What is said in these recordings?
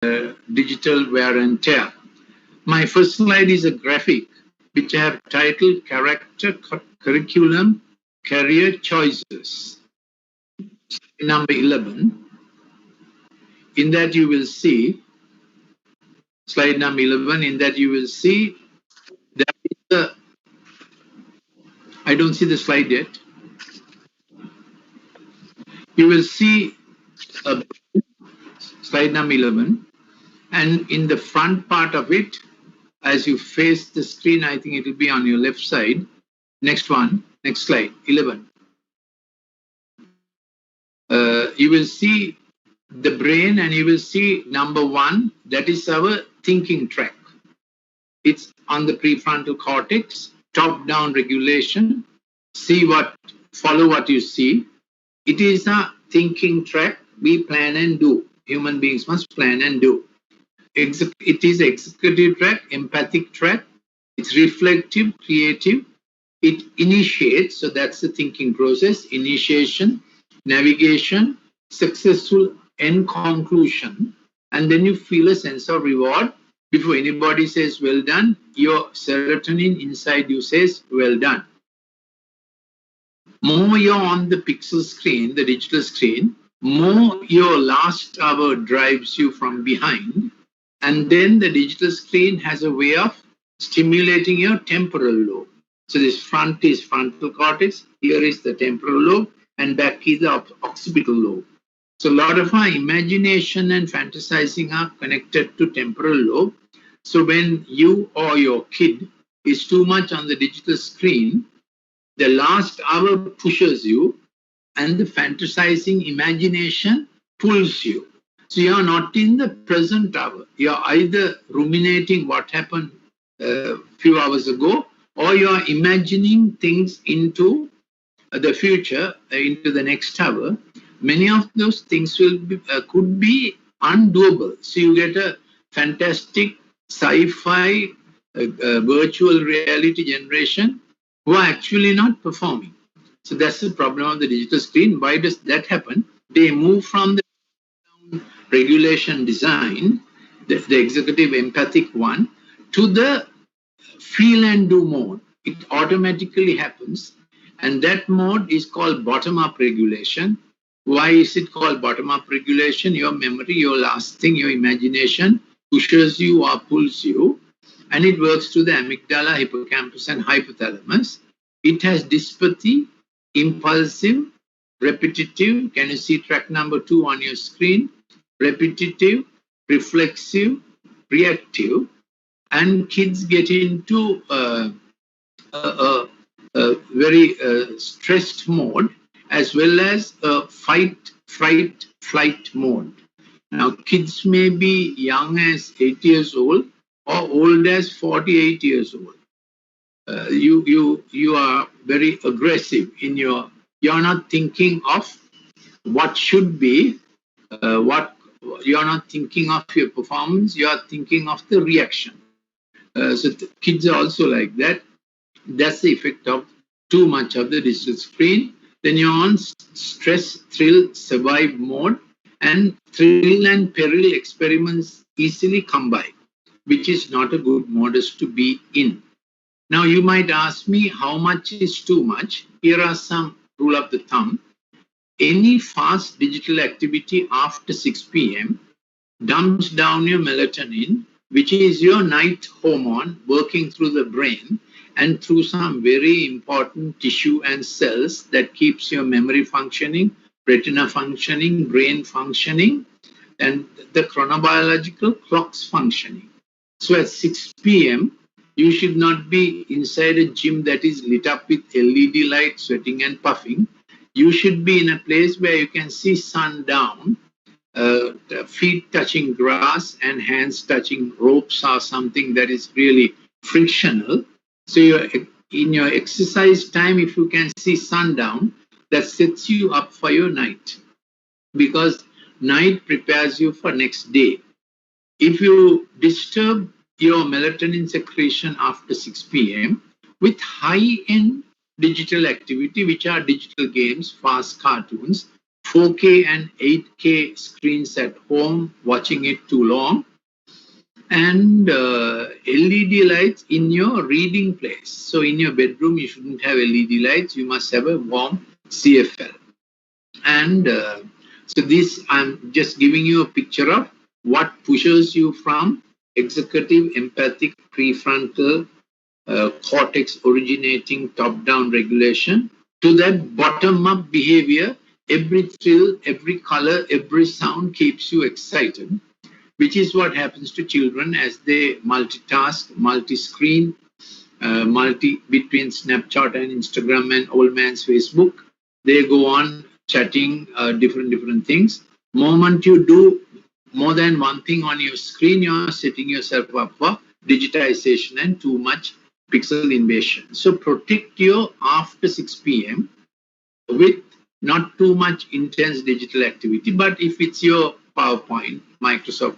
digital wear and tear. My first slide is a graphic which I have titled Character, Curriculum, Career Choices. Number 11. In that you will see, slide number 11, in that you will see that I don't see the slide yet. You will see slide number 11, and in the front part of it, as you face the screen, I think it will be on your left side. Next one, next slide, 11. You will see the brain, and you will see number 1, that is our thinking track. It's on the prefrontal cortex, top-down regulation, follow what you see. It is a thinking track. We plan and do. Human beings must plan and do. It is executive track, empathic track. It's reflective, creative. It initiates, so that's the thinking process, initiation, navigation, successful end conclusion, and then you feel a sense of reward. Before anybody says well done, your serotonin inside you says well done. More you're on the pixel screen, the digital screen, more your last hour drives you from behind, and then the digital screen has a way of stimulating your temporal lobe. So this front is frontal cortex, here is the temporal lobe, and back is the occipital lobe. So a lot of our imagination and fantasizing are connected to temporal lobe. So when you or your kid is too much on the digital screen, the last hour pushes you, and the fantasizing imagination pulls you. So you are not in the present hour. You are either ruminating what happened a few hours ago, or you are imagining things into the future, into the next hour. Many of those things could be undoable. So you get a fantastic sci-fi virtual reality generation who are actually not performing. So that's the problem of the digital screen. Why does that happen? They move from the regulation design, the executive empathic one, to the feel and do mode. It automatically happens. And that mode is called bottom-up regulation. Why is it called bottom-up regulation? Your memory, your last thing, your imagination pushes you or pulls you, and it works through the amygdala, hippocampus, and hypothalamus. It has dyspathy, impulsive, repetitive. Can you see track number 2 on your screen? Repetitive, reflexive, reactive, and kids get into a very stressed mode, as well as fight, fright, flight mode. Now, kids may be young as 8 years old or old as 48 years old. You are very aggressive in you're not thinking of what should be, you're not thinking of your performance, you are thinking of the reaction. So kids are also like that. That's the effect of too much of the digital screen. Then you're on stress, thrill, survive mode, and thrill and peril experiments easily combine, which is not a good modus to be in. Now you might ask me, how much is too much? Here are some rule of the thumb. Any fast digital activity after 6 p.m. dumps down your melatonin, which is your night hormone working through the brain and through some very important tissue and cells that keeps your memory functioning, retina functioning, brain functioning, and the chronobiological clocks functioning. So at 6 p.m., you should not be inside a gym that is lit up with LED lights, sweating and puffing. You should be in a place where you can see sun down, feet touching grass and hands touching ropes or something that is really frictional. So in your exercise time, if you can see sundown, that sets you up for your night, because night prepares you for next day. If you disturb your melatonin secretion after 6 p.m. with high-end digital activity, which are digital games, fast cartoons, 4K and 8K screens at home, watching it too long, and LED lights in your reading place. So in your bedroom, you shouldn't have LED lights. You must have a warm CFL. And so this, I'm just giving you a picture of what pushes you from executive, empathic, prefrontal, cortex originating top-down regulation to that bottom-up behavior. Every thrill, every color, every sound keeps you excited, which is what happens to children as they multitask, multi-screen, between Snapchat and Instagram and old man's Facebook. They go on chatting different things. Moment you do more than one thing on your screen, you're setting yourself up for digitization and too much pixel invasion. So protect your after 6 p.m. with not too much intense digital activity. But if it's your PowerPoint, Microsoft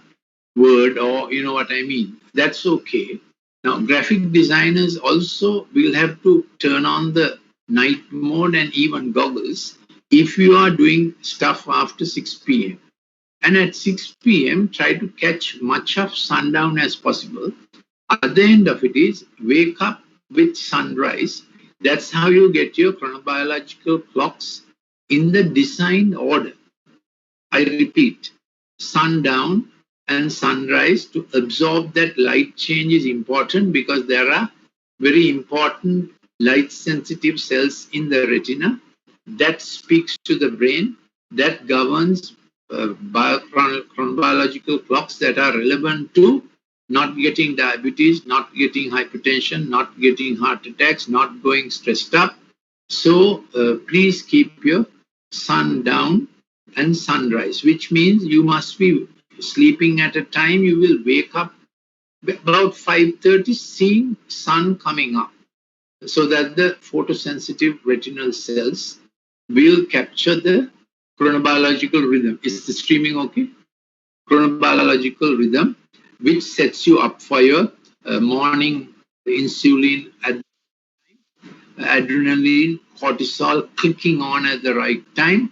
Word, or you know what I mean, that's okay. Now, graphic designers also will have to turn on the night mode and even goggles if you are doing stuff after 6 p.m. And at 6 p.m., try to catch much of sundown as possible. At the end of it is wake up with sunrise. That's how you get your chronobiological clocks in the designed order. I repeat, sundown and sunrise to absorb that light change is important because there are very important light sensitive cells in the retina that speaks to the brain, that governs chronobiological clocks that are relevant to not getting diabetes, not getting hypertension, not getting heart attacks, not going stressed up. So please keep your sundown and sunrise, which means you must be sleeping at a time you will wake up about 5:30 seeing sun coming up, so that the photosensitive retinal cells will capture the chronobiological rhythm. Is the streaming okay? Chronobiological rhythm, which sets you up for your morning insulin, adrenaline, cortisol clicking on at the right time,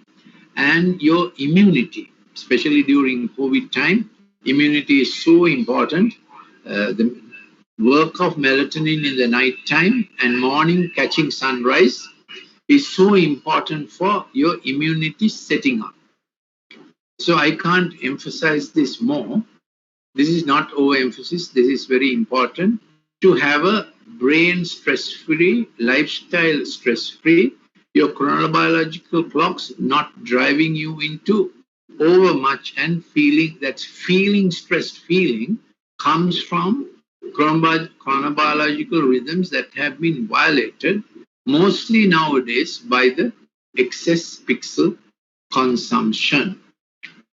and your immunity, especially during COVID time. Immunity is so important. The work of melatonin in the night time and morning catching sunrise is so important for your immunity setting up. So I can't emphasize this more. This is not overemphasis. This is very important to have a brain stress-free, lifestyle stress-free, your chronobiological clocks not driving you into overmuch and feeling stressed feeling comes from chronobiological rhythms that have been violated mostly nowadays by the excess pixel consumption.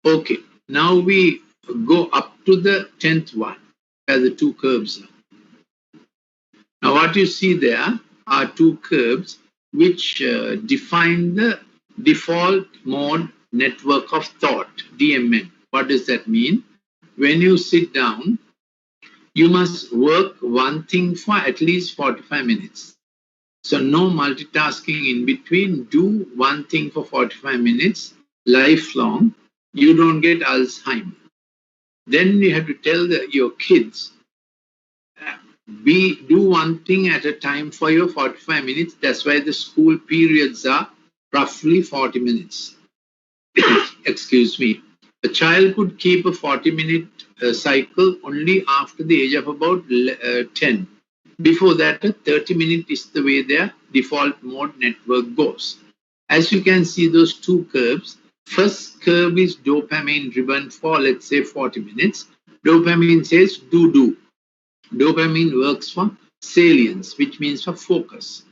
Okay, now we go up to the 10th one, where the two curves are. Now what you see there are two curves which define the default mode network of thought, DMN. What does that mean? When you sit down, you must work one thing for at least 45 minutes. So no multitasking in between. Do one thing for 45 minutes, lifelong. You don't get Alzheimer's. Then you have to tell your kids, do one thing at a time for your 45 minutes. That's why the school periods are roughly 40 minutes. Excuse me. A child could keep a 40-minute cycle only after the age of about 10. Before that, a 30-minute is the way their default mode network goes. As you can see, those two curves. First curve is dopamine driven for, let's say, 40 minutes. Dopamine says do. Dopamine works for salience, which means for focus.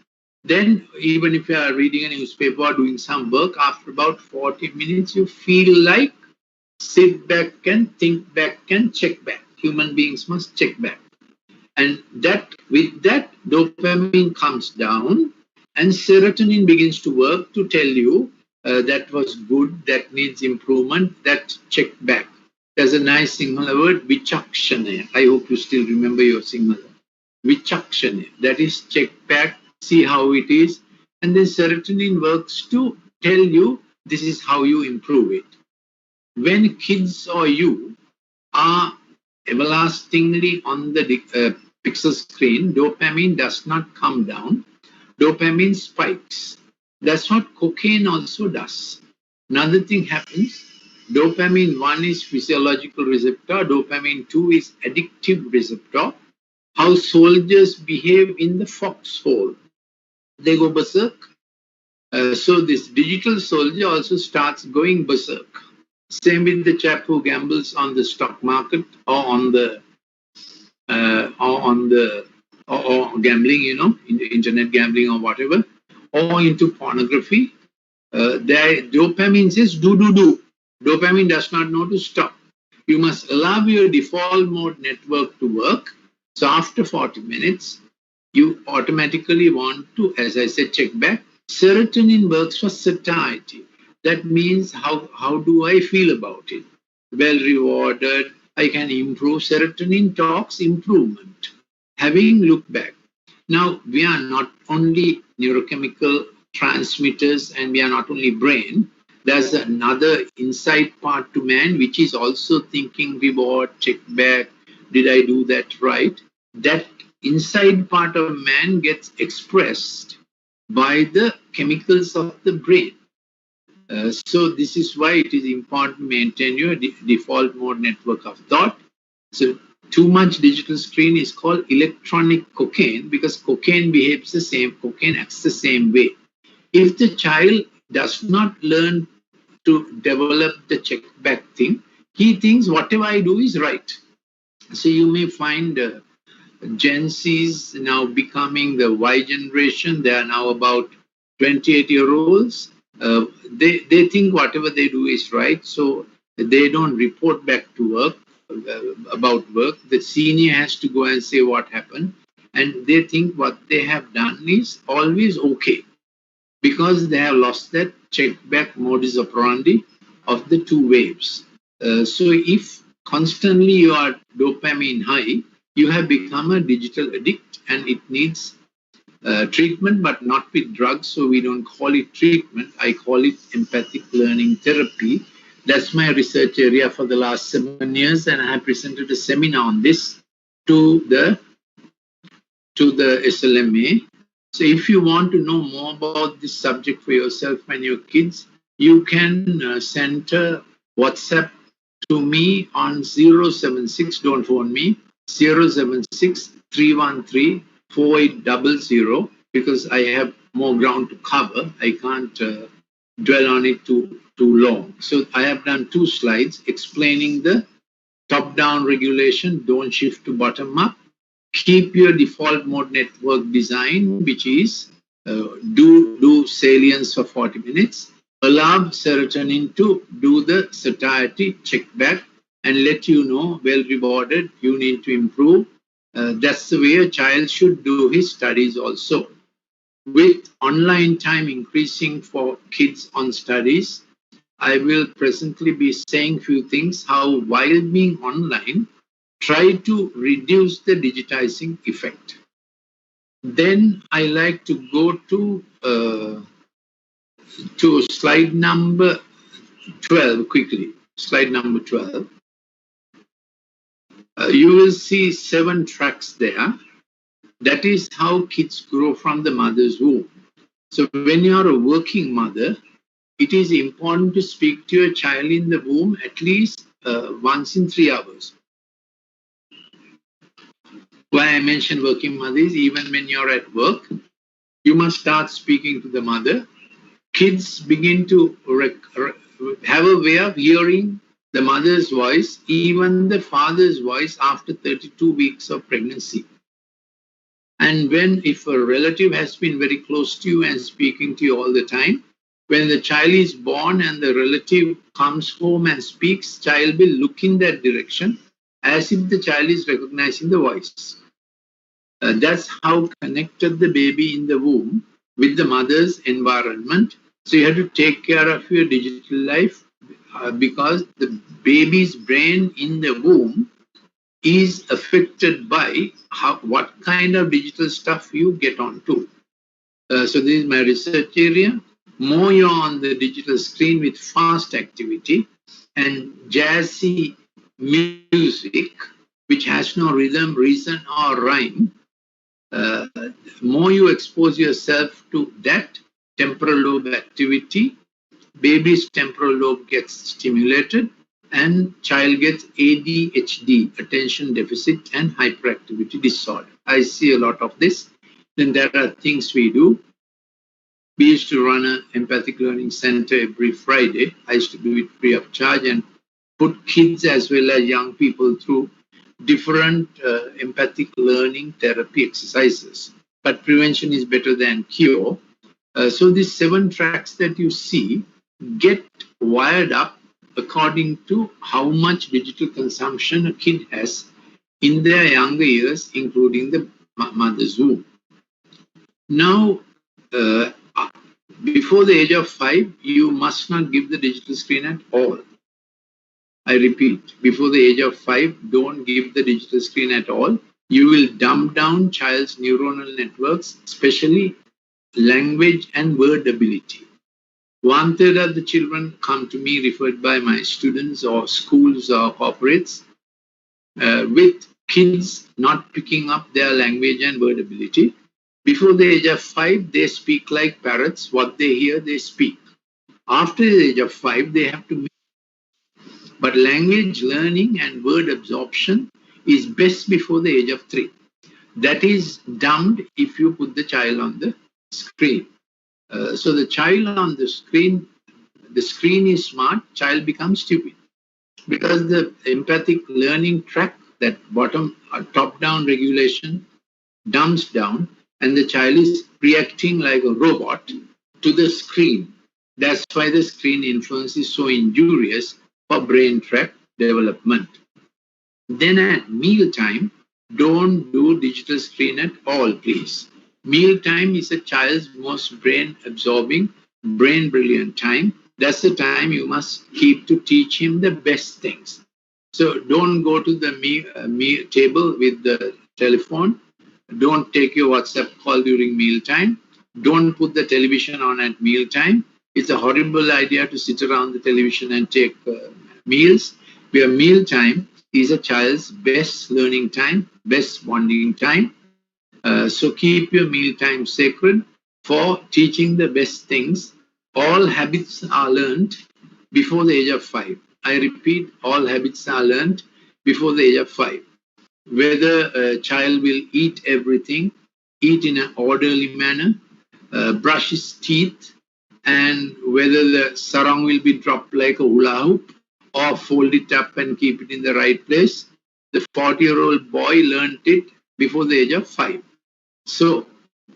Then, even if you are reading a newspaper or doing some work, after about 40 minutes, you feel like sit back and think back and check back. Human beings must check back. And with that, dopamine comes down and serotonin begins to work to tell you that was good, that needs improvement, that check back. There's a nice Sinhala word, vichakshana. I hope you still remember your Sinhala. Vichakshana, that is check back, see how it is. And then serotonin works to tell you This is how you improve it. When kids or you are everlastingly on the pixel screen, dopamine does not come down. Dopamine spikes. That's what cocaine also does. Another thing happens. Dopamine 1 is physiological receptor. Dopamine 2 is addictive receptor. How soldiers behave in the foxhole. They go berserk. So this digital soldier also starts going berserk. Same with the chap who gambles on the stock market or on the or gambling, in the internet gambling or whatever, or into pornography. Their dopamine says do. Dopamine does not know to stop. You must allow your default mode network to work. So after 40 minutes, you automatically want to, as I said, check back. Serotonin works for satiety. That means how do I feel about it? Well rewarded, I can improve. Serotonin talks improvement. Having looked back. Now, we are not only neurochemical transmitters and we are not only brain. There's another inside part to man, which is also thinking reward, check back. Did I do that right? That inside part of man gets expressed by the chemicals of the brain. So this is why it is important to maintain your default mode network of thought. So too much digital screen is called electronic cocaine because cocaine behaves the same, cocaine acts the same way. If the child does not learn to develop the check back thing, he thinks whatever I do is right. So you may find Gen Zs now becoming the Y generation. They are now about 28-year-olds. They think whatever they do is right, so they don't report back to work about work. The senior has to go and say what happened, and they think what they have done is always okay because they have lost that check back modus operandi of the two waves. So if constantly you are dopamine high, you have become a digital addict, and it needs treatment, but not with drugs. So we don't call it treatment. I call it empathic learning therapy. That's my research area for the last 7 years, and I have presented a seminar on this to the SLMA. So if you want to know more about this subject for yourself and your kids, you can send a WhatsApp to me on 076, don't phone me, 076 313 4800, because I have more ground to cover. I can't dwell on it too long. So I have done 2 slides explaining the top-down regulation, don't shift to bottom-up. Keep your default mode network design, which is do salience for 40 minutes. Allow serotonin to do the satiety check back and let you know, well rewarded, you need to improve. That's the way a child should do his studies also. With online time increasing for kids on studies, I will presently be saying few things how while being online, try to reduce the digitizing effect. Then I like to go to slide number 12 quickly. Slide number 12. You will see 7 tracks there. That is how kids grow from the mother's womb. So when you are a working mother, it is important to speak to your child in the womb at least once in 3 hours. Why I mention working mothers, even when you're at work, you must start speaking to the mother. Kids begin to have a way of hearing the mother's voice, even the father's voice after 32 weeks of pregnancy. And if a relative has been very close to you and speaking to you all the time, when the child is born and the relative comes home and speaks, child will look in that direction as if the child is recognizing the voice. That's how connected the baby in the womb with the mother's environment. So you have to take care of your digital life because the baby's brain in the womb is affected by what kind of digital stuff you get onto. So this is my research area. more you're on the digital screen with fast activity and jazzy music, which has no rhythm, reason, or rhyme, uh, more you expose yourself to that temporal lobe activity, baby's temporal lobe gets stimulated and child gets ADHD, attention deficit and hyperactivity disorder. I see a lot of this. Then there are things we do. We used to run an empathic learning center every Friday. I used to do it free of charge and put kids as well as young people through different empathic learning therapy exercises. But prevention is better than cure. So these 7 tracks that you see get wired up according to how much digital consumption a kid has in their younger years, including the mother's womb. Now, before the age of 5, you must not give the digital screen at all. I repeat, before the age of 5, don't give the digital screen at all. You will dumb down child's neuronal networks, especially language and word ability. 1/3 of the children come to me referred by my students or schools or corporates with kids not picking up their language and word ability. Before the age of 5, they speak like parrots. What they hear, they speak. After the age of 5, they have to. But language learning and word absorption is best before the age of 3. That is dumbed if you put the child on the screen. So the child on the screen is smart, child becomes stupid. Because the empathic learning track, that top-down regulation, dumbs down, and the child is reacting like a robot to the screen. That's why the screen influence is so injurious for brain tract development. Then at mealtime, don't do digital screen at all, please. Mealtime is a child's most brain-absorbing, brain-brilliant time. That's the time you must keep to teach him the best things. So don't go to the meal table with the telephone. Don't take your WhatsApp call during mealtime. Don't put the television on at mealtime. It's a horrible idea to sit around the television and take meals. Where mealtime is a child's best learning time, best bonding time. So keep your mealtime sacred for teaching the best things. All habits are learned before the age of 5. I repeat, all habits are learned before the age of 5. Whether a child will eat everything, eat in an orderly manner, brush his teeth, and whether the sarong will be dropped like a hula hoop or fold it up and keep it in the right place. The 40-year-old boy learned it before the age of 5. So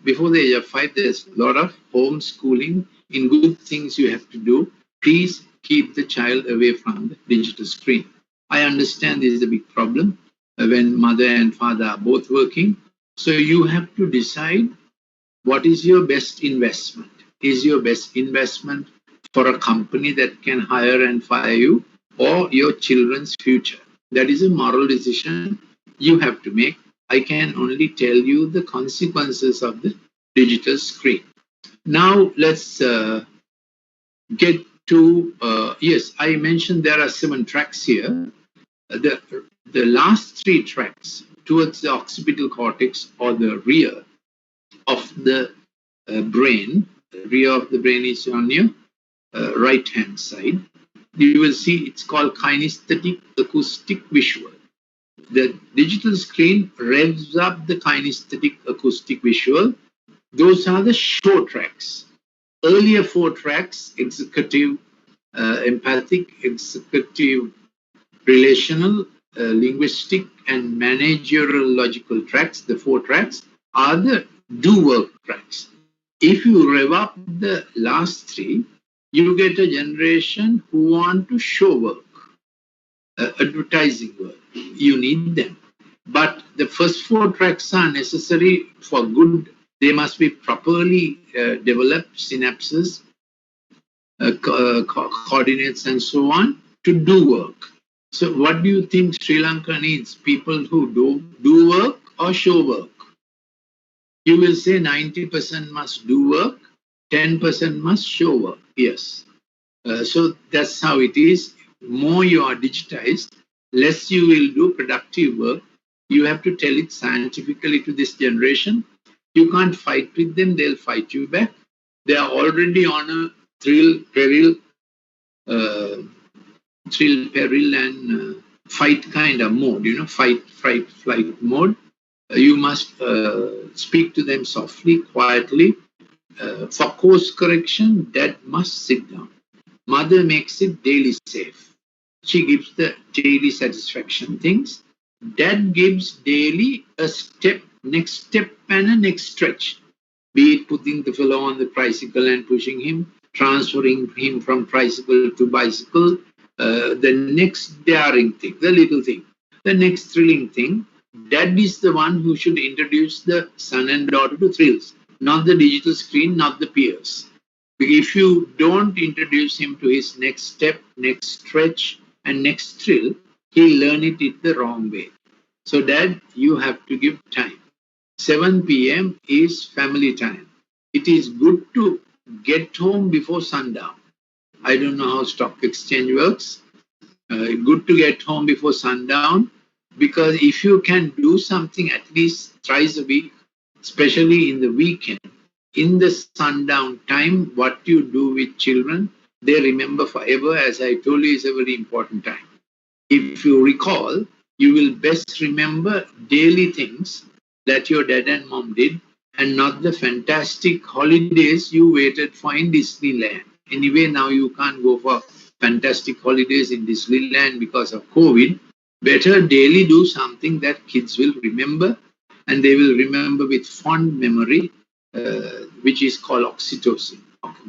before the age of 5, there's a lot of homeschooling in good things you have to do. Please keep the child away from the digital screen. I understand this is a big problem when mother and father are both working. So you have to decide what is your best investment. Is your best investment for a company that can hire and fire you, or your children's future? That is a moral decision you have to make. I can only tell you the consequences of the digital screen. Now let's get to, yes, I mentioned there are 7 tracks here. The last 3 tracks towards the occipital cortex, or the rear of the brain. The rear of the brain is on your right-hand side. You will see it's called kinesthetic, acoustic, visual. The digital screen revs up the kinesthetic, acoustic, visual. Those are the show tracks. Earlier 4 tracks, executive, empathic, executive, relational, linguistic, and managerial logical tracks, the 4 tracks, are the do work tracks. If you rev up the last 3, you get a generation who want to show work, advertising work. You need them. But the first 4 tracks are necessary for good. They must be properly developed, synapses, coordinates, and so on, to do work. So what do you think Sri Lanka needs? People who do work or show work? You will say 90% must do work 10% must show work. Yes. So that's how it is. More you are digitized, less you will do productive work. You have to tell it scientifically to this generation. You can't fight with them, they'll fight you back. They are already on a thrill, peril, uh, peril, and fight kind of mode, fight, flight mode. You must speak to them softly, quietly. For course correction, dad must sit down. Mother makes it daily safe. She gives the daily satisfaction things. Dad gives daily a next step, and a next stretch. Be it putting the fellow on the tricycle and pushing him, transferring him from tricycle to bicycle, the next daring thing, the little thing, the next thrilling thing. Dad is the one who should introduce the son and daughter to thrills, not the digital screen, not the peers. If you don't introduce him to his next step, next stretch, and next thrill, he'll learn it the wrong way. So, Dad, you have to give time. 7 p.m. is family time. It is good to get home before sundown. I don't know how stock exchange works. Good to get home before sundown, because if you can do something at least thrice a week, especially in the weekend, in the sundown time, what you do with children, they remember forever. As I told you, is a very important time. If you recall, you will best remember daily things that your dad and mom did, and not the fantastic holidays you waited for in Disneyland. Anyway, now you can't go for fantastic holidays in Disneyland because of COVID. Better daily do something that kids will remember, and they will remember with fond memory, which is called oxytocin.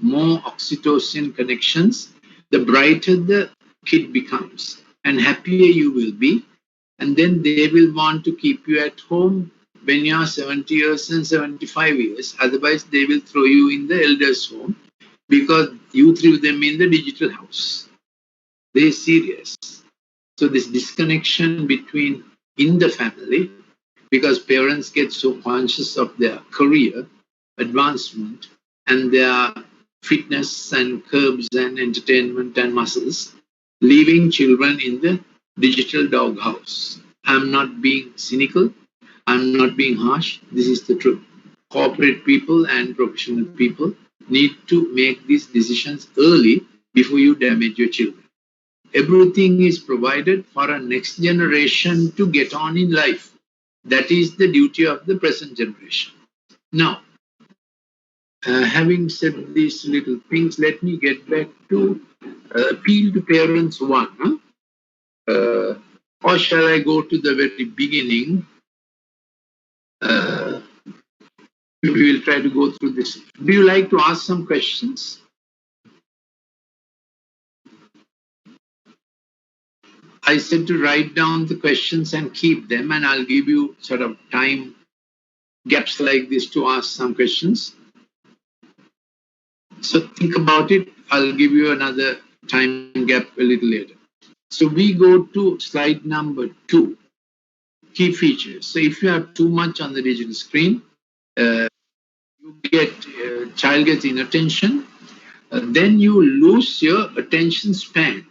More oxytocin connections, the brighter the kid becomes, and happier you will be. And then they will want to keep you at home when you are 70 years and 75 years. Otherwise, they will throw you in the elders' home because you threw them in the digital house. They're serious. So this disconnection between in the family, because parents get so conscious of their career advancement and their fitness and curbs and entertainment and muscles, leaving children in the digital doghouse. I'm not being cynical. I'm not being harsh. This is the truth. Corporate people and professional people need to make these decisions early before you damage your children. Everything is provided for a next generation to get on in life. That is the duty of the present generation. Now, having said these little things, let me get back to appeal to parents one. Or shall I go to the very beginning? We will try to go through this. Do you like to ask some questions? I said to write down the questions and keep them, and I'll give you sort of time gaps like this to ask some questions. So think about it. I'll give you another time gap a little later. So we go to slide number 2, key features. So if you have too much on the digital screen, you get child gets inattention, then you lose your attention span.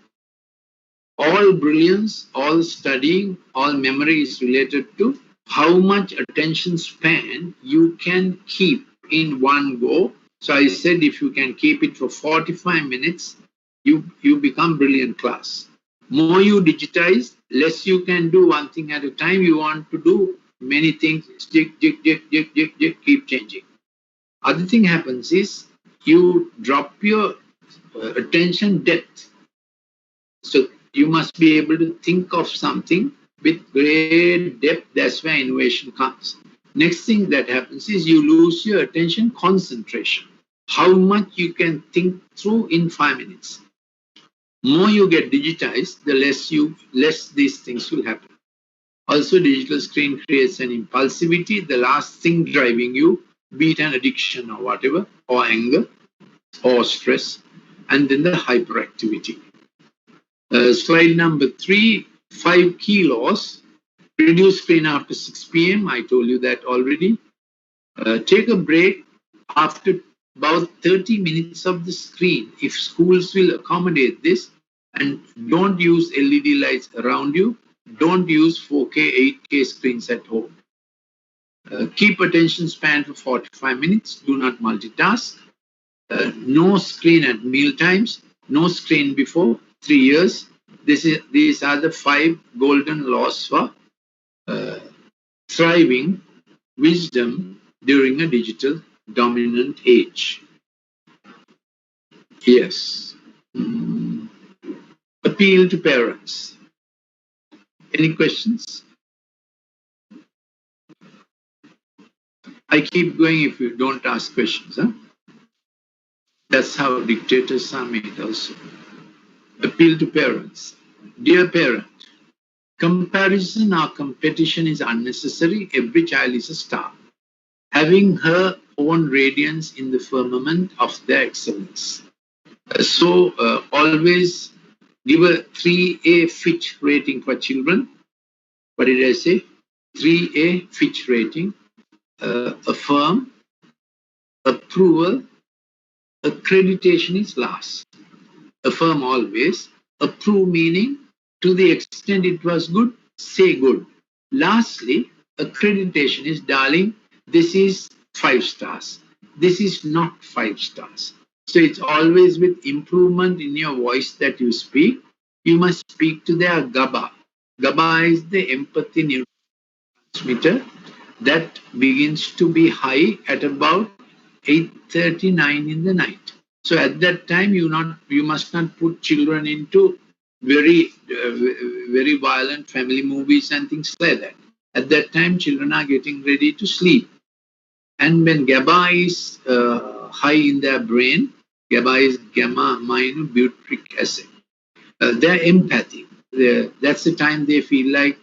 All brilliance, all studying, all memory is related to how much attention span you can keep in one go. So I said if you can keep it for 45 minutes, you become brilliant class. More you digitize, less you can do one thing at a time. You want to do many things, keep changing. Other thing happens is you drop your attention depth. So you must be able to think of something with great depth. That's where innovation comes. Next thing that happens is you lose your attention concentration. How much you can think through in 5 minutes. More you get digitized, the less these things will happen. Also, digital screen creates an impulsivity, the last thing driving you, be it an addiction or whatever, or anger, or stress, and then the hyperactivity. Slide number 3, 5 key laws. Reduce screen after 6 p.m. I told you that already. Take a break after about 30 minutes of the screen. If schools will accommodate this and don't use LED lights around you, don't use 4K, 8K screens at home. Keep attention span for 45 minutes. Do not multitask. No screen at meal times. No screen before 3 years. These are the 5 golden laws for thriving wisdom during a digital dominant age. Yes. Appeal to parents. Any questions? I keep going if you don't ask questions. Huh? That's how dictators are made also. Appeal to parents. Dear parent, comparison or competition is unnecessary. Every child is a star, having her own radiance in the firmament of their excellence. So always give a 3A Fitch rating for children. What did I say? 3A Fitch rating. Affirm, approval, accreditation is last. Affirm always. Approve meaning to the extent it was good, say good. Lastly, accreditation is, darling, this is 5 stars. This is not 5 stars. So it's always with improvement in your voice that you speak. You must speak to their GABA. GABA is the empathy neurotransmitter that begins to be high at about 8:39 in the night. So at that time, you must not put children into very violent family movies and things like that. At that time, children are getting ready to sleep. And when GABA is high in their brain, GABA is gamma-aminobutyric acid. They're empathic. That's the time they feel like,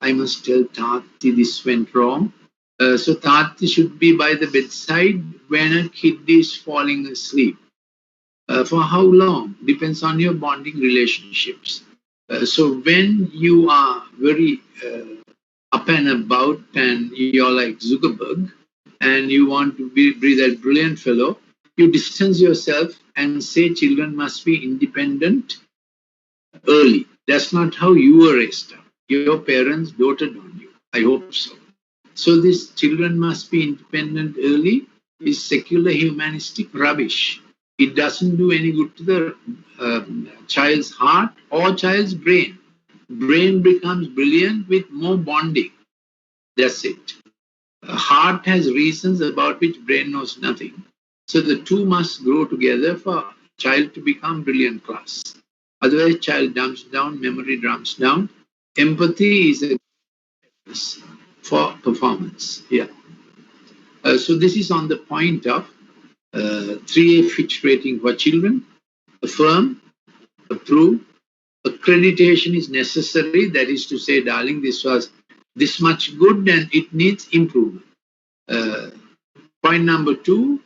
I must tell Tati this went wrong. So Tati should be by the bedside when a kid is falling asleep. For how long? Depends on your bonding relationships. So when you are very up and about and you're like Zuckerberg and you want to be that brilliant fellow, you distance yourself and say children must be independent early. That's not how you were raised up. Your parents doted on you. I hope so. So this children must be independent early is secular humanistic rubbish. It doesn't do any good to the child's heart or child's brain. Brain becomes brilliant with more bonding. That's it. Heart has reasons about which brain knows nothing. So the two must grow together for child to become brilliant class. Otherwise, child dumps down, memory dumps down. Empathy is a for performance. Yeah. So this is on the point of 3A Fitch rating for children. Affirm, approve. Accreditation is necessary. That is to say, darling, this was this much good and it needs improvement. Point number 2,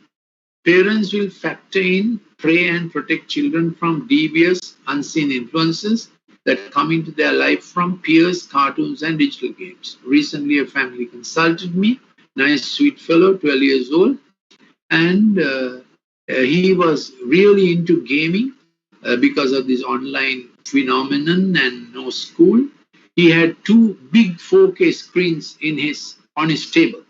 parents will factor in, pray and protect children from devious, unseen influences that come into their life from peers, cartoons, and digital games. Recently, a family consulted me, nice, sweet fellow, 12 years old, and he was really into gaming because of this online phenomenon and no school. He had 2 big 4K screens on his table.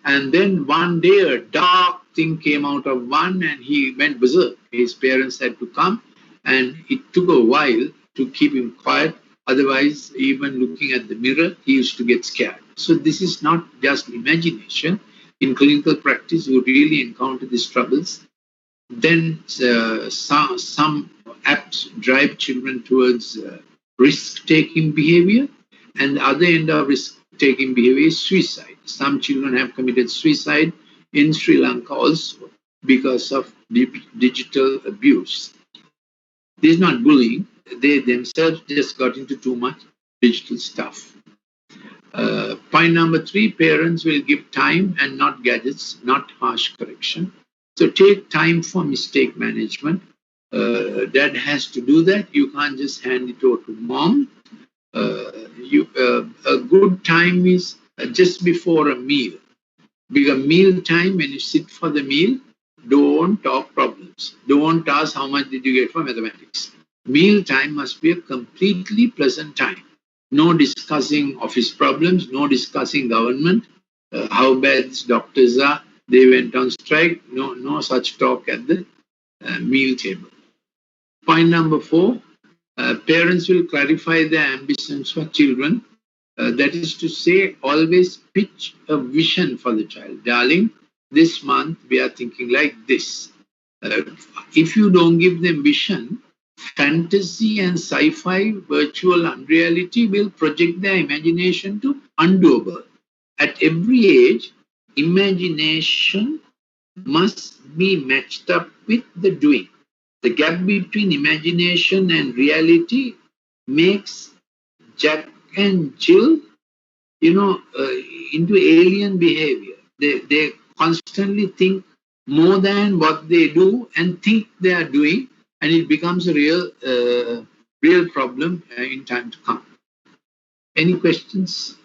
And then one day, a dark thing came out of one and he went berserk. His parents had to come, and it took a while to keep him quiet. Otherwise, even looking at the mirror, he used to get scared. So this is not just imagination. In clinical practice, you really encounter these troubles. Then some apps drive children towards risk-taking behavior, and the other end of risk-taking behavior is suicide. Some children have committed suicide in Sri Lanka also because of digital abuse. This is not bullying. They themselves just got into too much digital stuff. Point number 3, parents will give time and not gadgets, not harsh correction. So take time for mistake management. Dad has to do that. You can't just hand it over to mom. A good time is just before a meal. Because meal time, when you sit for the meal, don't talk problems. Don't ask how much did you get for mathematics. Meal time must be a completely pleasant time. No discussing office problems, no discussing government, how bad these doctors are, they went on strike. No such talk at the meal table. Point number 4, parents will clarify their ambitions for children. That is to say, always pitch a vision for the child. Darling, this month we are thinking like this. If you don't give them vision, fantasy and sci-fi, virtual unreality will project their imagination to undoable. At every age, imagination must be matched up with the doing. The gap between imagination and reality makes Jack and Jill, into alien behavior. They constantly think more than what they do and think they are doing, and it becomes a real problem in time to come. Any questions?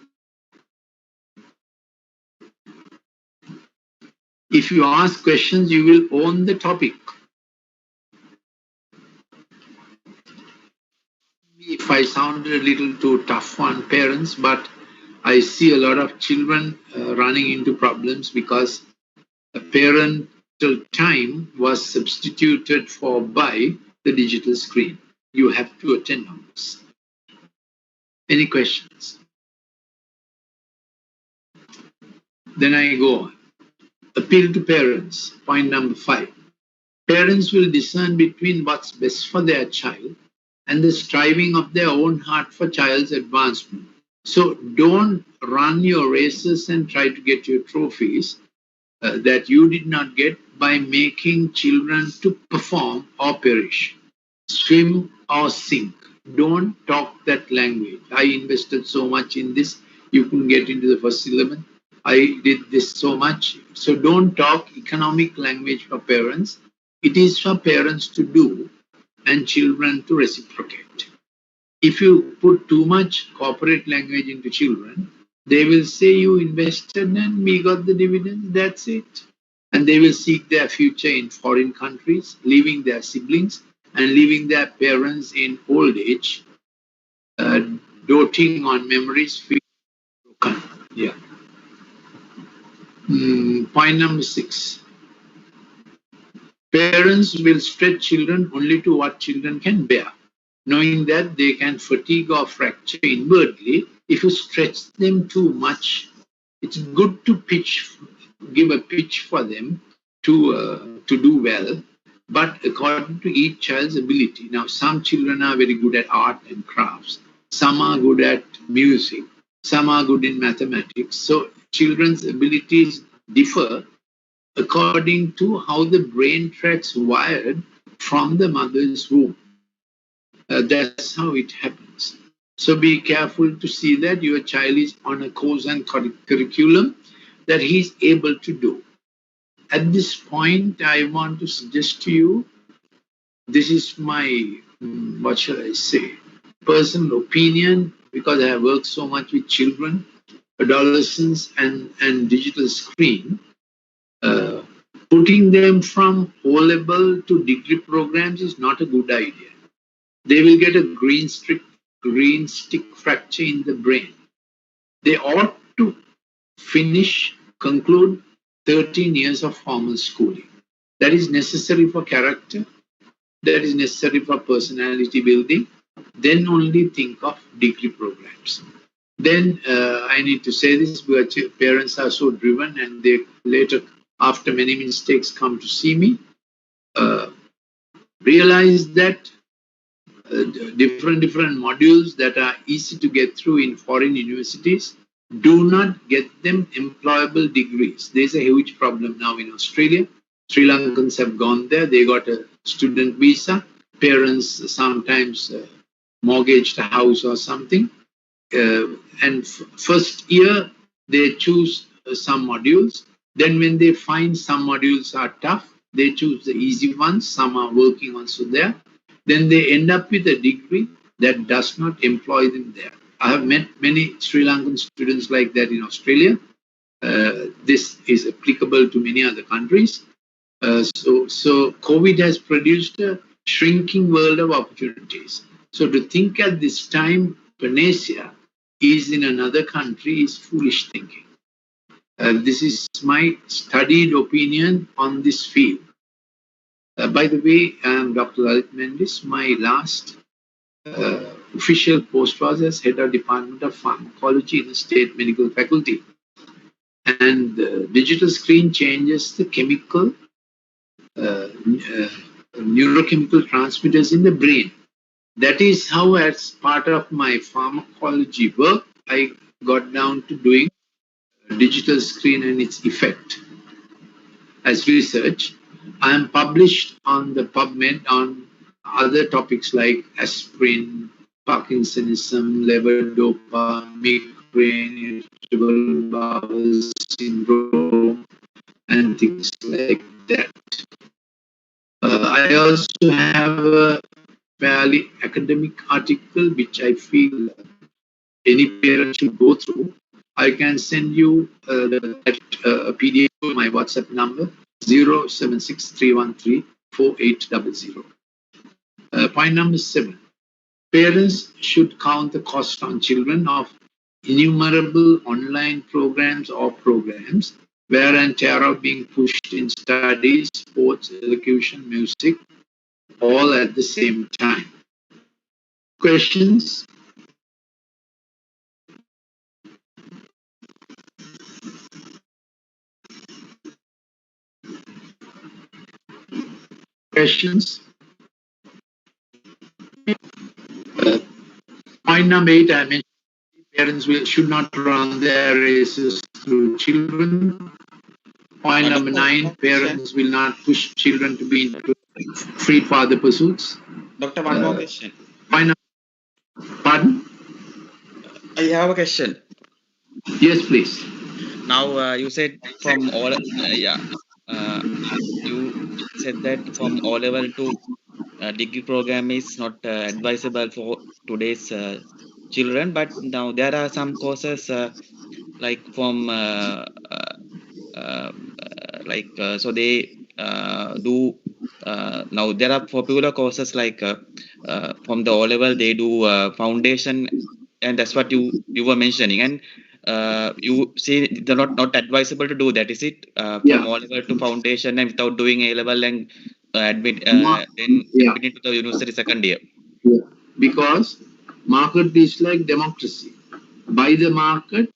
If you ask questions, you will own the topic. If I sounded a little too tough on parents, but I see a lot of children running into problems because a parental time was substituted for by the digital screen. You have to attend on this. Any questions? Then I go on. Appeal to parents. Point number 5. Parents will discern between what's best for their child and the striving of their own heart for child's advancement. So don't run your races and try to get your trophies that you did not get by making children to perform or perish, swim or sink. Don't talk that language. I invested so much in this, you couldn't get into the first 11. I did this so much. So don't talk economic language for parents. It is for parents to do and children to reciprocate. If you put too much corporate language into children, they will say you invested and we got the dividends, that's it. And they will seek their future in foreign countries, leaving their siblings and leaving their parents in old age, doting on memories. Yeah. Point number 6. Parents will stretch children only to what children can bear, knowing that they can fatigue or fracture inwardly if you stretch them too much. It's good to give a pitch for them to do well, but according to each child's ability. Now, some children are very good at art and crafts. Some are good at music. Some are good in mathematics. So children's abilities differ according to how the brain tracks wired from the mother's womb. That's how it happens. So be careful to see that your child is on a course and curriculum that he's able to do. At this point, I want to suggest to you, this is my, what shall I say, personal opinion, because I have worked so much with children, adolescents, and digital screen. Putting them from O-level to degree programs is not a good idea. They will get a green stick fracture in the brain. They ought to conclude 13 years of formal schooling. That is necessary for character. That is necessary for personality building. Then only think of degree programs. Then I need to say this, because parents are so driven and they later, after many mistakes, come to see me. Realize that different modules that are easy to get through in foreign universities, do not get them employable degrees. There's a huge problem now in Australia. Sri Lankans have gone there. They got a student visa. Parents sometimes mortgaged a house or something. And first year, they choose some modules. Then when they find some modules are tough, they choose the easy ones. Some are working also there. Then they end up with a degree that does not employ them there. I have met many Sri Lankan students like that in Australia. This is applicable to many other countries. So COVID has produced a shrinking world of opportunities. So to think at this time Panacea is in another country is foolish thinking. This is my studied opinion on this field. By the way, I am Dr. Lalith Mendis. My last official post was as head of Department of Pharmacology in the State Medical Faculty. And the digital screen changes the chemical, neurochemical transmitters in the brain. That is how, as part of my pharmacology work, I got down to doing digital screen and its effect as research. I am published on the PubMed on other topics like aspirin, Parkinsonism, levodopa, migraine, irritable bowel syndrome, and things like that. I also have a fairly academic article which I feel any parent should go through. I can send you a PDF to my WhatsApp number 0763134800. Point number 7. Parents should count the cost on children of innumerable online programs or programs wear and tear are being pushed in studies, sports, elocution, music, all at the same time. Questions? Questions? Point number 8, I mentioned parents should not run their races through children. Point number 9, parents will not push children to be into free father pursuits. Doctor, one more question. Point number, pardon? I have a question. Yes, please. Now you said from all, you said that from O level to degree program is not advisable for today's children, but now there are some courses like from so they do now there are popular courses like from the O level they do foundation, and that's what you were mentioning, and you say they're not advisable to do that, is it? From O level to foundation and without doing A level and admit then admit into the university second year. Yeah. Because market is like democracy. By the market,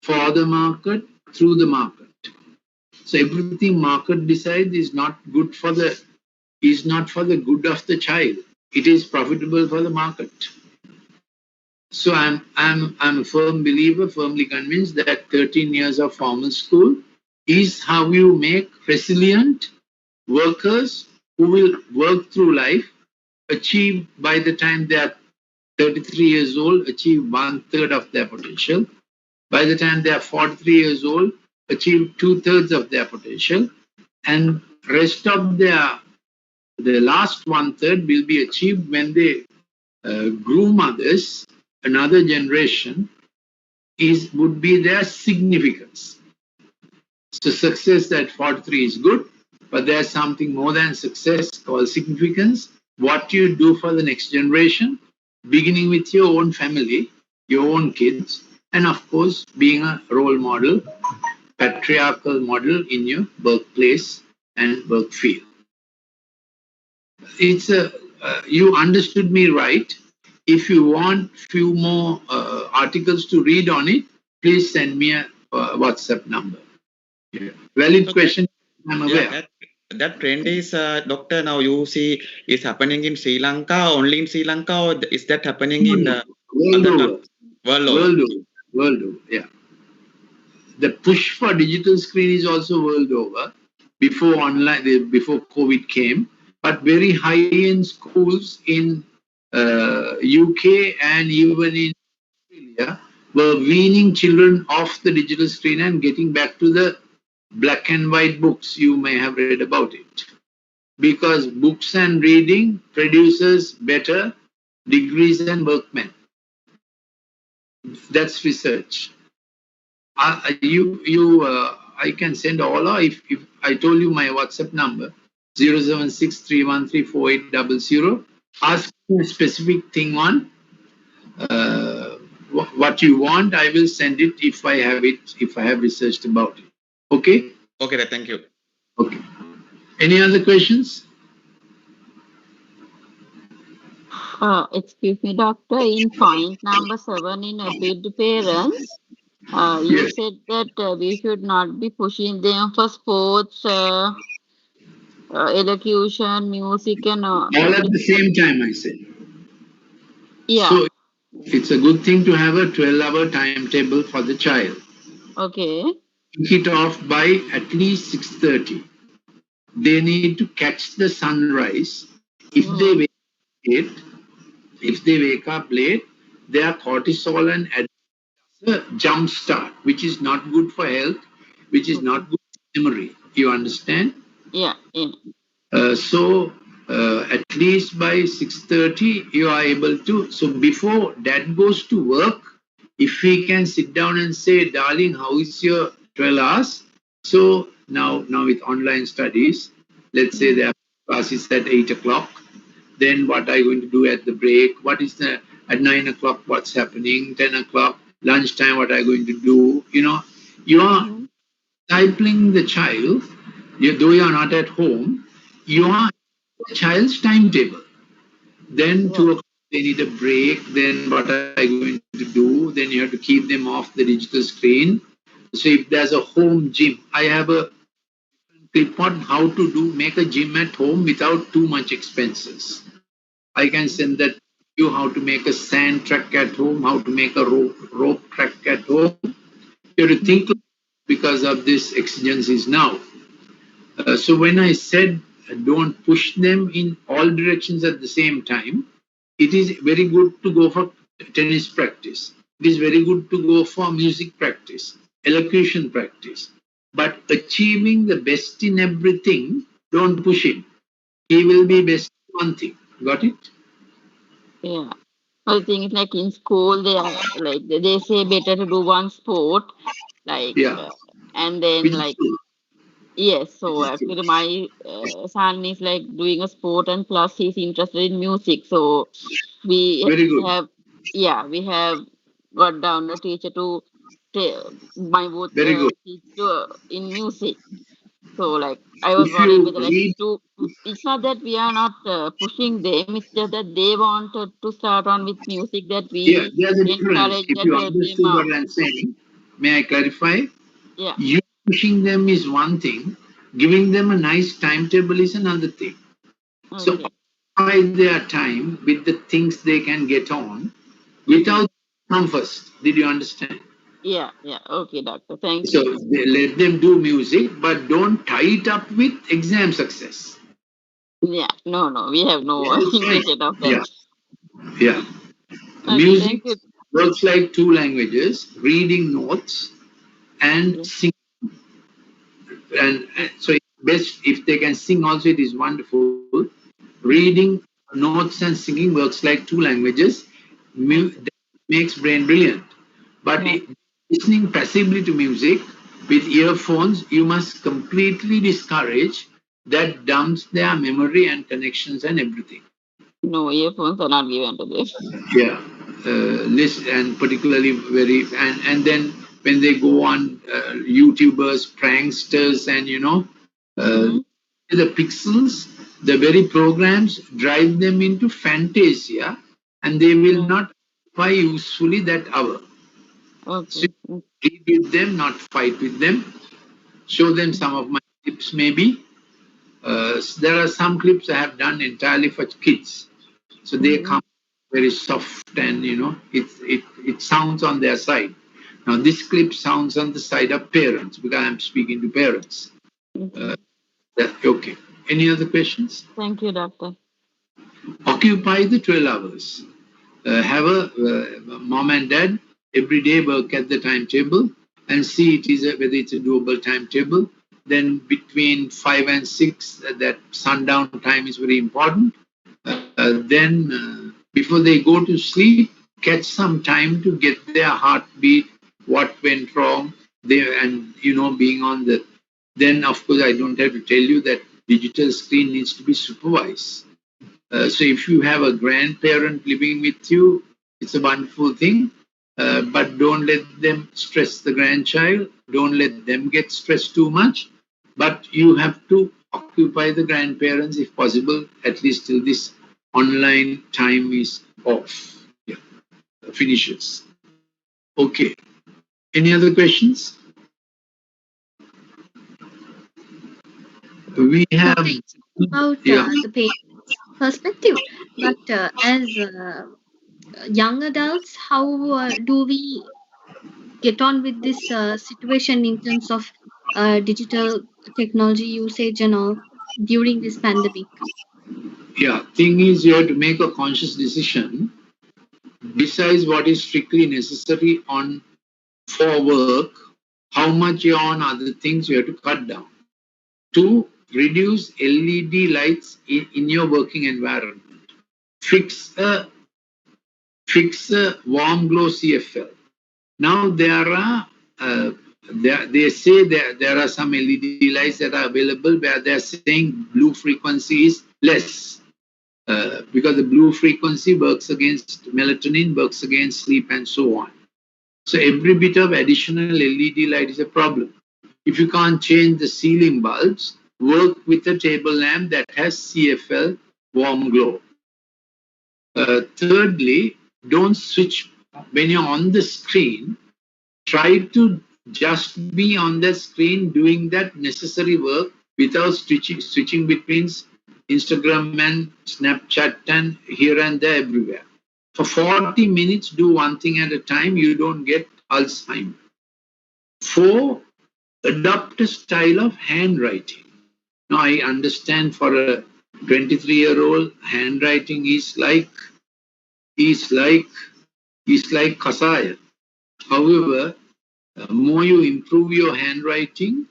for the market, through the market. So everything market decides is not good for the good of the child. It is profitable for the market. So I'm a firm believer, firmly convinced that 13 years of formal school is how you make resilient workers who will work through life, achieve by the time they are 33 years old, achieve 1/3 of their potential. By the time they are 43 years old, achieve 2/3 of their potential, and rest of the last 1/3 will be achieved when they groom others. Another generation would be their significance. So success at 43 is good, but there's something more than success called significance. What you do for the next generation, beginning with your own family, your own kids, and of course, being a role model, patriarchal model in your workplace and work field. It's you understood me right. If you want few more articles to read on it, please send me a WhatsApp number. Yeah. Valid question. I'm aware. Yeah, that trend is, doctor, now you see is happening in Sri Lanka, only in Sri Lanka, or is that happening in world over? World over. Yeah. The push for digital screen is also world over. Before COVID came, but very high-end schools in UK and even in Australia were weaning children off the digital screen and getting back to the black and white books. You may have read about it. Because books and reading produces better degrees and workmen. That's research. I can send all, or if I told you my WhatsApp number, 07631348800. Ask me a specific thing on what you want. I will send it if I have it, if I have researched about it. Okay? Okay, thank you. Okay. Any other questions? Excuse me, doctor. In point number 7 in Adhd parents, you Yes. said that we should not be pushing them for sports, elocution, music, and All at the everything. same time, I said. Yeah. So it's a good thing to have a 12-hour timetable for the child. Okay. Kick it off by at least 6:30. They need to catch the sunrise. If they Mm, late, if they wake up late, their cortisol and jump start, which is not good for health, which is okay. not good for memory. You understand? Yeah. Yeah. So at least by 6:30 you are able to. So before dad goes to work, if we can sit down and say, darling, how is your 12 hours? So now with online studies, let's say Mm, their class is at 8 o'clock. Then what are you going to do at the break? What is the at 9 o'clock? What's happening? 10 o'clock lunchtime? What are you going to do? You are mm, discipling the child. Though you are not at home, you are the child's timetable. Then yeah. 2 o'clock they need a break. Then what are you going to do? Then you have to keep them off the digital screen. So if there's a home gym, I have a clip on how to make a gym at home without too much expenses. I can send that to you, how to make a sand track at home, how to make a rope track at home. You have to think Mm, because of this exigencies now. So when I said don't push them in all directions at the same time, it is very good to go for tennis practice. It is very good to go for music practice, elocution practice. But achieving the best in everything, don't push him. He will be best in one thing. Got it? yeah. The thing is, like in school, they are like they say better to do one sport, like, Yeah, and then which is like true. yes. Which So is true. actually, my son is like doing a sport, and plus he's interested in music. So we Very good. have, yeah, we have got down a teacher to my both Very good. kids to in music. So like I was If worried you whether like read, to. It's not that we are not pushing them. It's just that they wanted to start on with music that yeah, we there's a difference. encourage If and you help them understood out. what I'm saying, may I clarify? Yeah. You pushing them is one thing, giving them a nice timetable is another thing. So Okay. occupy their time with the things they can get on Mm-hmm. without come first. Did you understand? Yeah. Yeah. Okay, doctor. Thank So you. let them do music, but don't tie it up with exam success. Yeah. No. No. We have Yeah, no it's right. intention of that. Yeah, yeah. Okay. Music Thank you. works like two languages: reading notes and Yeah. singing. And so it's best if they can sing also, it is wonderful. Reading notes and singing works like two languages. Okay. That makes brain brilliant. But Yeah. listening passively to music with earphones, you must completely discourage. That dumps their memory and connections and everything. No earphones are not given to them. Yeah, list, and particularly very, and then when they go on YouTubers, pranksters, and uh, Mm-hmm. the pixels, the very programs drive them into fantasia, and they will Yeah. not occupy usefully that hour. So Okay. Mm, read with them, not fight with them. Show them mm, some of my clips, maybe. There are some clips I have done entirely for kids. So they mm, come very soft, and it sounds on their side. Now this clip sounds on the side of parents because I'm speaking to parents. okay. Okay. Any other questions? Thank you, doctor. Occupy the 12 hours. Have a mom and dad every day work at the timetable and see whether it's a doable timetable. Then between 5 and 6, that sundown time is very important. Then before they go to sleep, catch some time to get their heartbeat, what went wrong. and being on the, then of course I don't have to tell you that digital screen needs to be supervised. So if you have a grandparent living with you, it's a wonderful thing. But don't let them stress the grandchild. Don't let them get stressed too much. But you have to occupy the grandparents if possible, at least till this online time is off. Yeah, finishes. Okay. Any other questions? We have, Dr. It's about yeah, the parents' perspective, but as young adults, how do we get on with this situation in terms of digital technology usage and all during this pandemic? yeah. Thing is, you have to make a conscious decision. Besides what is strictly necessary on for work, how much you're on other things you have to cut down. To reduce LED lights in your working environment. Fix a warm glow CFL. Now there are they say there are some LED lights that are available where they are saying blue frequency is less. Because the blue frequency works against melatonin, works against sleep, and so on. So every bit of additional LED light is a problem. If you can't change the ceiling bulbs, work with a table lamp that has CFL warm glow. Thirdly, don't switch when you're on the screen. Try to just be on the screen doing that necessary work without switching between Instagram and Snapchat and here and there everywhere. For 40 minutes, do one thing at a time, you don't get Alzheimer. 4, adopt a style of handwriting. Now, I understand for a 23-year-old, handwriting is like kasaya. However, the more you improve your handwriting,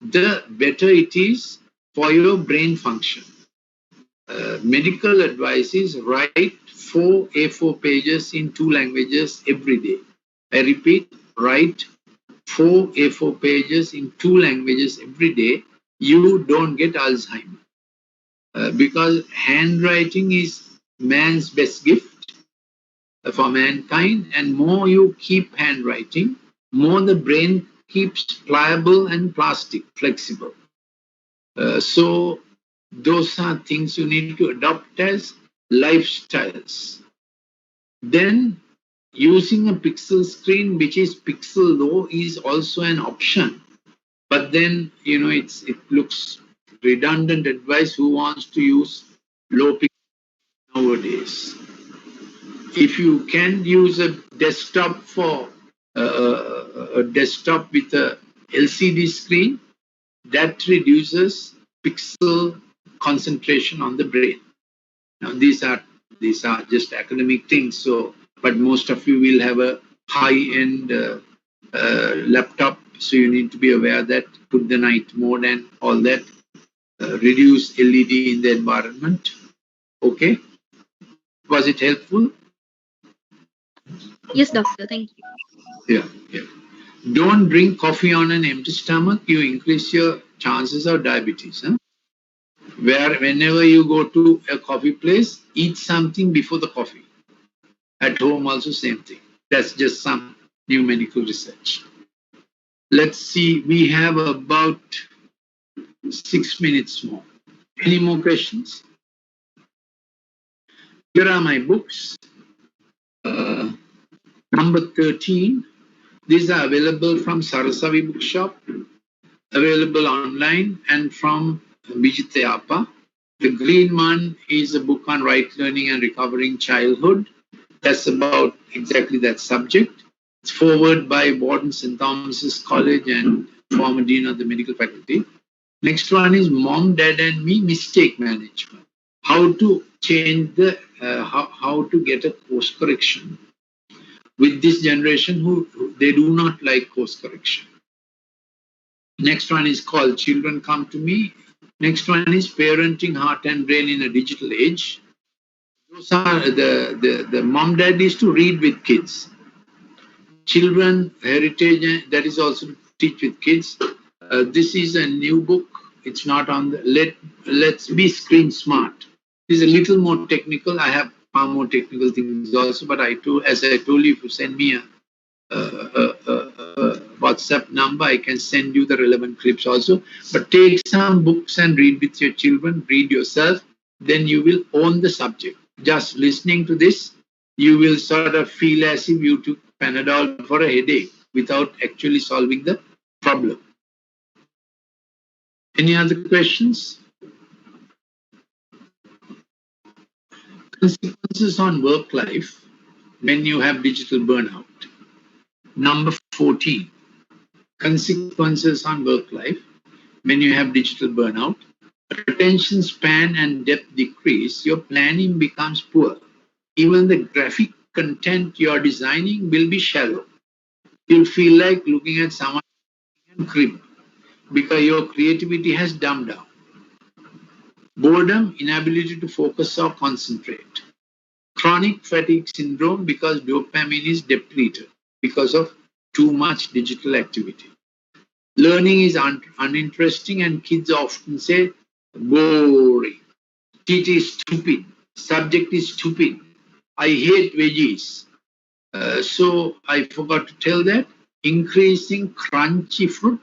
the better it is for your brain function. Medical advice is write 4 A4 pages in 2 languages every day. I repeat, write 4 A4 pages in 2 languages every day. You don't get Alzheimer. Because handwriting is man's best gift for mankind, and more you keep handwriting, more the brain keeps pliable and plastic, flexible. So those are things you need to adopt as lifestyles. Then using a pixel screen, which is pixel low, is also an option. But then, it looks redundant advice. Who wants to use low pixel nowadays? If you can use a desktop for a desktop with a LCD screen, that reduces pixel concentration on the brain. Now these are just academic things. So, but most of you will have a high-end laptop, so you need to be aware that put the night mode and all that. Reduce LED in the environment. Okay, was it helpful? Yes, doctor. Thank you. Yeah. Don't drink coffee on an empty stomach. You increase your chances of diabetes. Whenever you go to a coffee place, eat something before the coffee. At home also same thing. That's just some new medical research. Let's see, we have about 6 minutes more. Any more questions? Here are my books. Number 13. These are available from Sarasavi Bookshop, available online, and from Bijitayapa. The green one is a book on right learning and recovering childhood. That's about exactly that subject. It's forwarded by Warden St. Thomas's College and former Dean of the Medical Faculty. Next one is Mom, Dad and Me, Mistake Management. How to change how to get a course correction with this generation who they do not like course correction. Next one is called Children Come to Me. Next one is Parenting Heart and Brain in a Digital Age. Those are the mom dad is to read with kids. Children heritage, that is also to teach with kids. This is a new book. It's not on the let's be screen smart. It's a little more technical. I have far more technical things also, but as I told you, if you send me a WhatsApp number, I can send you the relevant clips also. But take some books and read with your children, read yourself, then you will own the subject. Just listening to this, you will sort of feel as if you took Panadol for a headache without actually solving the problem. Any other questions? Consequences on work life when you have digital burnout. Number 14. Consequences on work life when you have digital burnout. Attention span and depth decrease, your planning becomes poor. Even the graphic content you are designing will be shallow. You'll feel like looking at someone and crib because your creativity has dumbed down. Boredom, inability to focus or concentrate. Chronic fatigue syndrome because dopamine is depleted because of too much digital activity. Learning is uninteresting and kids often say boring. Teacher is stupid. Subject is stupid. I hate veggies. So I forgot to tell that. Increasing crunchy fruit,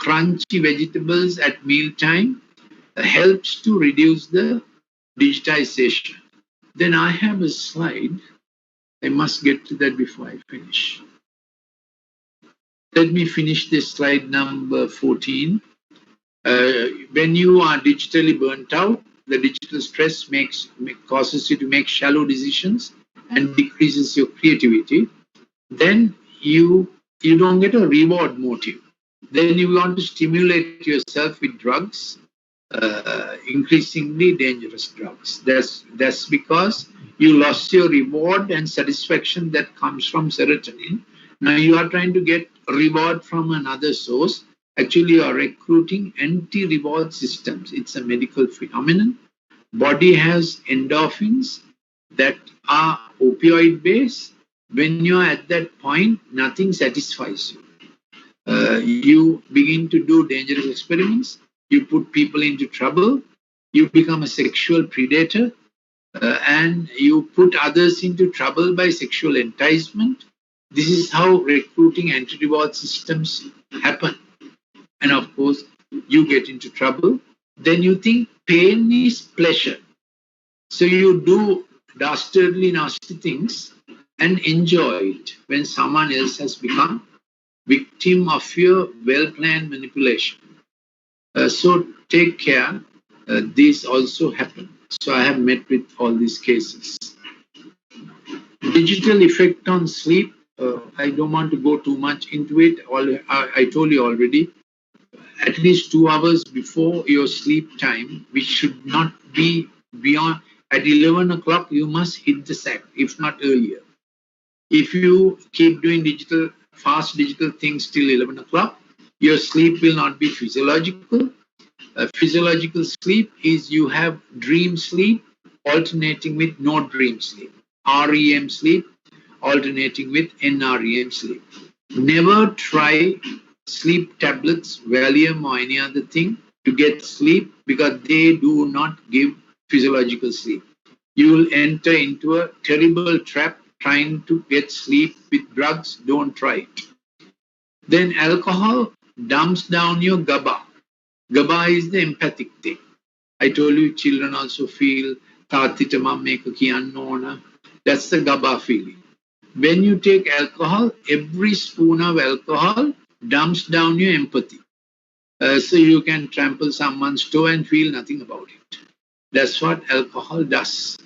crunchy vegetables at mealtime helps to reduce the digitization. Then I have a slide. I must get to that before I finish. Let me finish this slide number 14. When you are digitally burnt out, the digital stress causes you to make shallow decisions and decreases your creativity. Then you don't get a reward motive. Then you want to stimulate yourself with drugs, increasingly dangerous drugs. That's because you lost your reward and satisfaction that comes from serotonin. Now you are trying to get reward from another source. Actually, you are recruiting anti-reward systems. It's a medical phenomenon. Body has endorphins that are opioid-based. When you are at that point, nothing satisfies you. You begin to do dangerous experiments. You put people into trouble. You become a sexual predator. And you put others into trouble by sexual enticement. This is how recruiting anti-reward systems happen. And of course, you get into trouble. Then you think pain is pleasure. So you do dastardly, nasty things and enjoy it when someone else has become victim of your well-planned manipulation. So take care. These also happen. So I have met with all these cases. Digital effect on sleep. I don't want to go too much into it. I told you already. At least 2 hours before your sleep time, which should not be beyond. At 11 o'clock, you must hit the sack, if not earlier. If you keep doing fast digital things till 11 o'clock, your sleep will not be physiological. Physiological sleep is you have dream sleep alternating with no dream sleep. REM sleep alternating with NREM sleep. Never try sleep tablets, Valium or any other thing to get sleep because they do not give physiological sleep. You will enter into a terrible trap trying to get sleep with drugs. Don't try it. Then alcohol dumps down your GABA. GABA is the empathic thing. I told you children also feel තාත්තිට මම මේක කියන්න ඕන. That's the GABA feeling. When you take alcohol, every spoon of alcohol dumps down your empathy. So you can trample someone's toe and feel nothing about it. That's what alcohol does.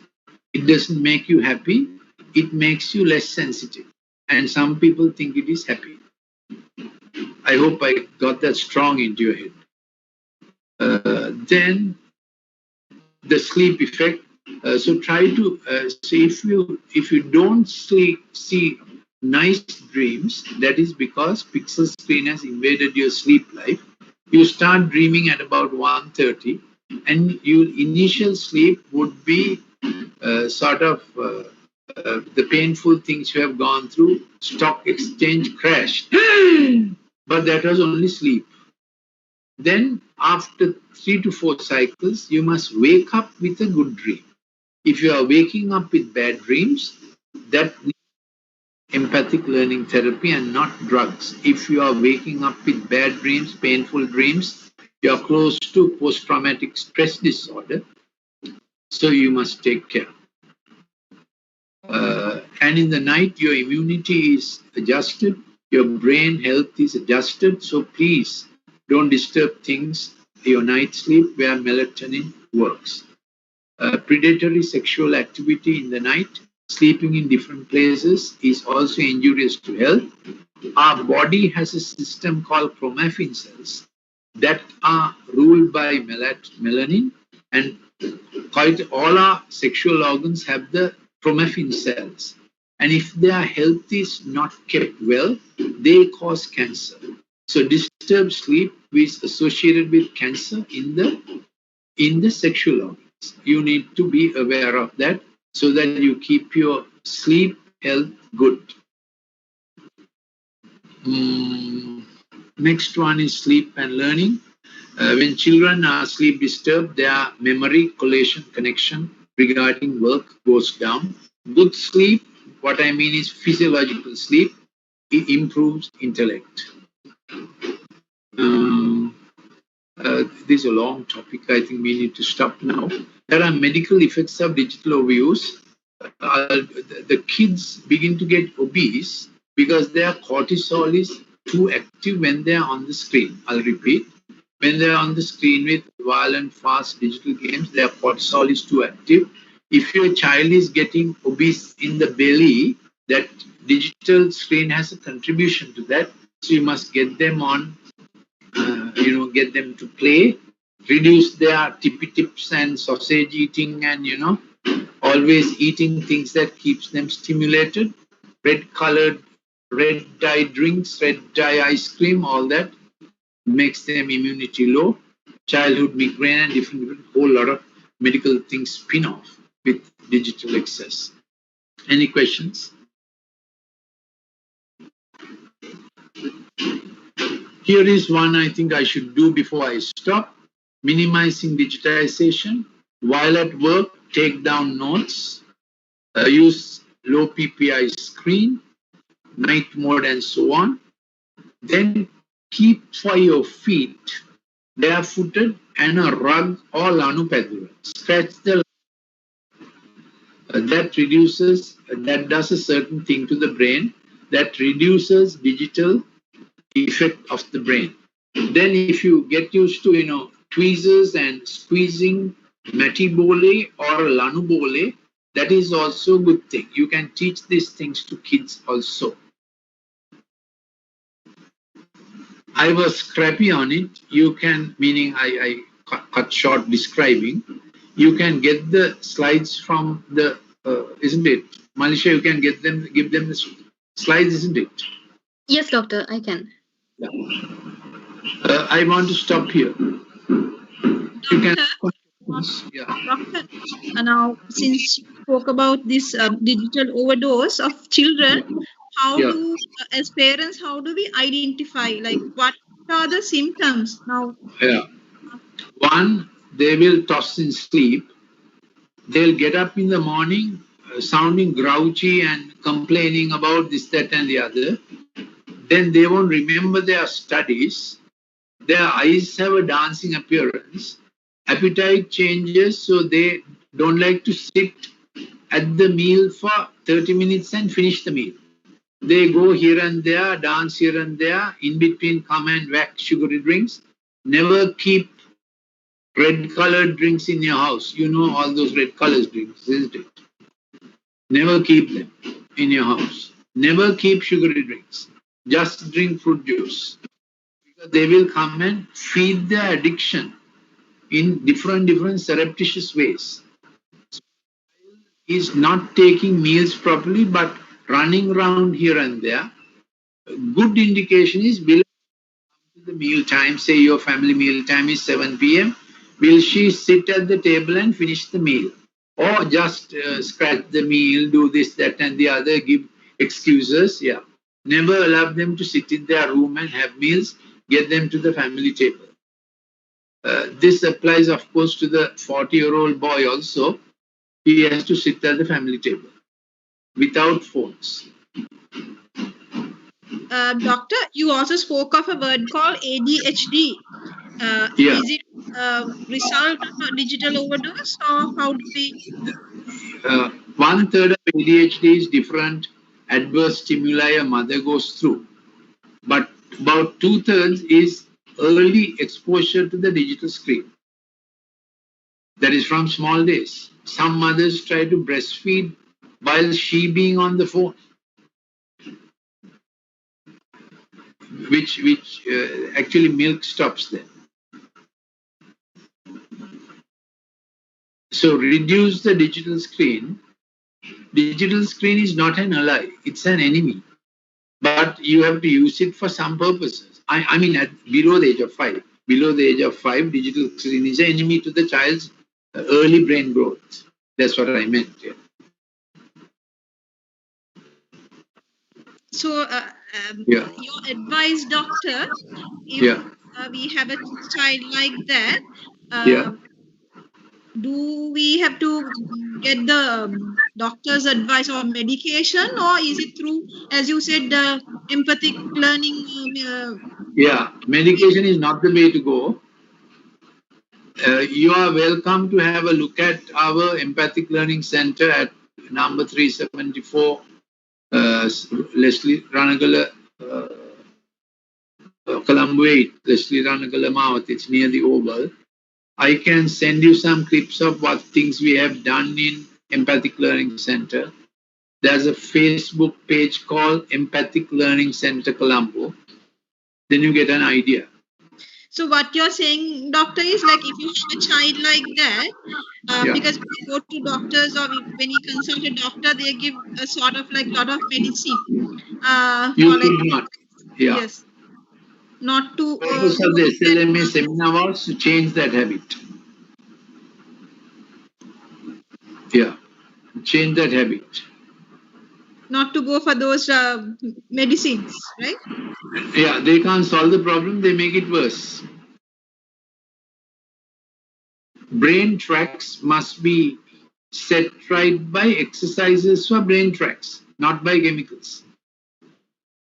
It doesn't make you happy. It makes you less sensitive. And some people think it is happy. I hope I got that strong into your head. Then the sleep effect. So try to see if you don't see nice dreams, that is because pixel screen has invaded your sleep life. You start dreaming at about 1:30, and your initial sleep would be sort of the painful things you have gone through, stock exchange crashed. But that was only sleep. Then, after 3 to 4 cycles, you must wake up with a good dream. If you are waking up with bad dreams, that needs empathic learning therapy and not drugs. If you are waking up with bad dreams, painful dreams, you are close to post-traumatic stress disorder, so you must take care. And in the night, your immunity is adjusted, your brain health is adjusted, so please don't disturb things, your night sleep where melatonin works. Predatory sexual activity in the night, sleeping in different places is also injurious to health. Our body has a system called chromaffin cells that are ruled by melanin, and quite all our sexual organs have the chromaffin cells. And if their health is not kept well, they cause cancer. So disturbed sleep is associated with cancer in the sexual organs. You need to be aware of that so that you keep your sleep health good. Next one is sleep and learning. When children are sleep disturbed, their memory, collation, connection regarding work goes down. Good sleep, what I mean is physiological sleep, it improves intellect. This is a long topic. I think we need to stop now. There are medical effects of digital overuse. The kids begin to get obese because their cortisol is too active when they are on the screen. I'll repeat. When they are on the screen with violent, fast digital games, their cortisol is too active. If your child is getting obese in the belly, that digital screen has a contribution to that. So you must get them on, get them to play, reduce their tippy tips and sausage eating, and always eating things that keeps them stimulated. Red dye drinks, red dye ice cream, all that makes them immunity low. Childhood migraine and different whole lot of medical things spin off with digital excess. Any questions? Here is one I think I should do before I stop. Minimizing digitization. While at work, take down notes. Use low PPI screen, night mode, and so on. Then keep for your feet barefooted and a rug or lanupadura. Stretch the that does a certain thing to the brain that reduces digital effect of the brain. Then if you get used to tweezers and squeezing matibole or lanubole, that is also a good thing. You can teach these things to kids also. I was scrappy on it. You can, meaning I cut short describing. You can get the slides from the, isn't it? Malisha, you can give them the slides, isn't it? Yes, doctor, I can. Yeah. I want to stop here. You can. Yeah. Doctor, now since you spoke about this digital overdose of children, how do, as parents, how do we identify, like, what are the symptoms now? Yeah. One, they will toss in sleep. They'll get up in the morning sounding grouchy and complaining about this, that, and the other. Then they won't remember their studies. Their eyes have a dancing appearance. Appetite changes, so they don't like to sit at the meal for 30 minutes and finish the meal. They go here and there, dance here and there, in between come and whack sugary drinks. Never keep red-colored drinks in your house. You know all those red-colored drinks, isn't it? Never keep them in your house. Never keep sugary drinks. Just drink fruit juice. Because they will come and feed their addiction in different surreptitious ways. Is not taking meals properly, but running around here and there. A good indication is, will the meal time, say your family meal time is 7 p.m., will she sit at the table and finish the meal? or just scratch the meal, do this, that, and the other, give excuses. Yeah. Never allow them to sit in their room and have meals. Get them to the family table. This applies, of course, to the 40-year-old boy also. He has to sit at the family table without phones. Doctor, you also spoke of a word called ADHD. Yeah. Is it a result of a digital overdose, or how do we? 1/3 of ADHD is different adverse stimuli a mother goes through, but about 2/3 is early exposure to the digital screen. That is from small days. Some mothers try to breastfeed while she being on the phone, which actually milk stops there. So reduce the digital screen. Digital screen is not an ally; it's an enemy. But you have to use it for some purposes. I mean, below the age of 5. Below the age of 5, digital screen is an enemy to the child's early brain growth. That's what I meant. Yeah. So, Yeah. your advice, doctor, if Yeah. we have a child like that, Yeah. do we have to get the doctor's advice or medication, or is it through, as you said, the empathic learning? Yeah. Medication is not the way to go. You are welcome to have a look at our Empathic Learning Center at number 374 Leslie Ranagala, Colombo 8, Leslie Ranagala Mouth. It's near the Oval. I can send you some clips of what things we have done in Empathic Learning Center. There's a Facebook page called Empathic Learning Center Colombo. Then you get an idea. So what you're saying, doctor, is like if you have a child like that, because when you go to doctors or when you consult a doctor, they give a sort of like lot of medicine. You for like, should not. Yeah. Yes. Not to. The purpose of the SLMA seminar was to change that habit. Yeah. Change that habit. Not to go for those medicines, right? Yeah, they can't solve the problem, they make it worse. Brain tracks must be set right by exercises for brain tracks, not by chemicals.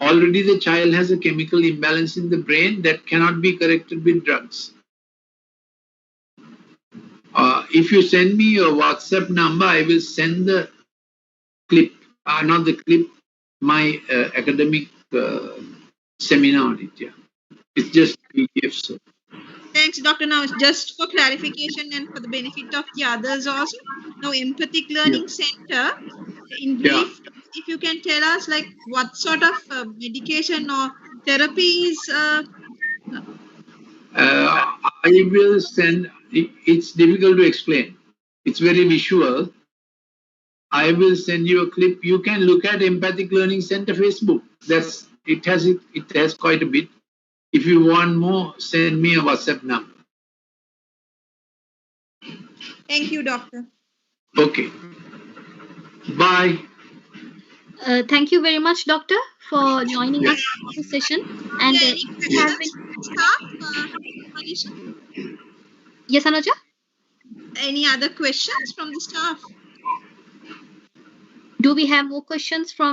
Already the child has a chemical imbalance in the brain that cannot be corrected with drugs. If you send me your WhatsApp number, I will send the clip, not the clip, my academic seminar on it. Yeah, it's just PDF. So. Thanks, Doctor. Now, just for clarification and for the benefit of the others also, now Empathic Learning Center, in brief, if you can tell us like what sort of medication or therapies. I will send. It's difficult to explain. It's very visual. I will send you a clip. You can look at Empathic Learning Center Facebook. It has quite a bit. If you want more, send me a WhatsApp number. Thank you, doctor. Okay. Bye. Thank you very much, doctor, for joining us in this session. And any questions from staff, Manisha? Yes, Anuja? Any other questions from the staff? Do we have more questions from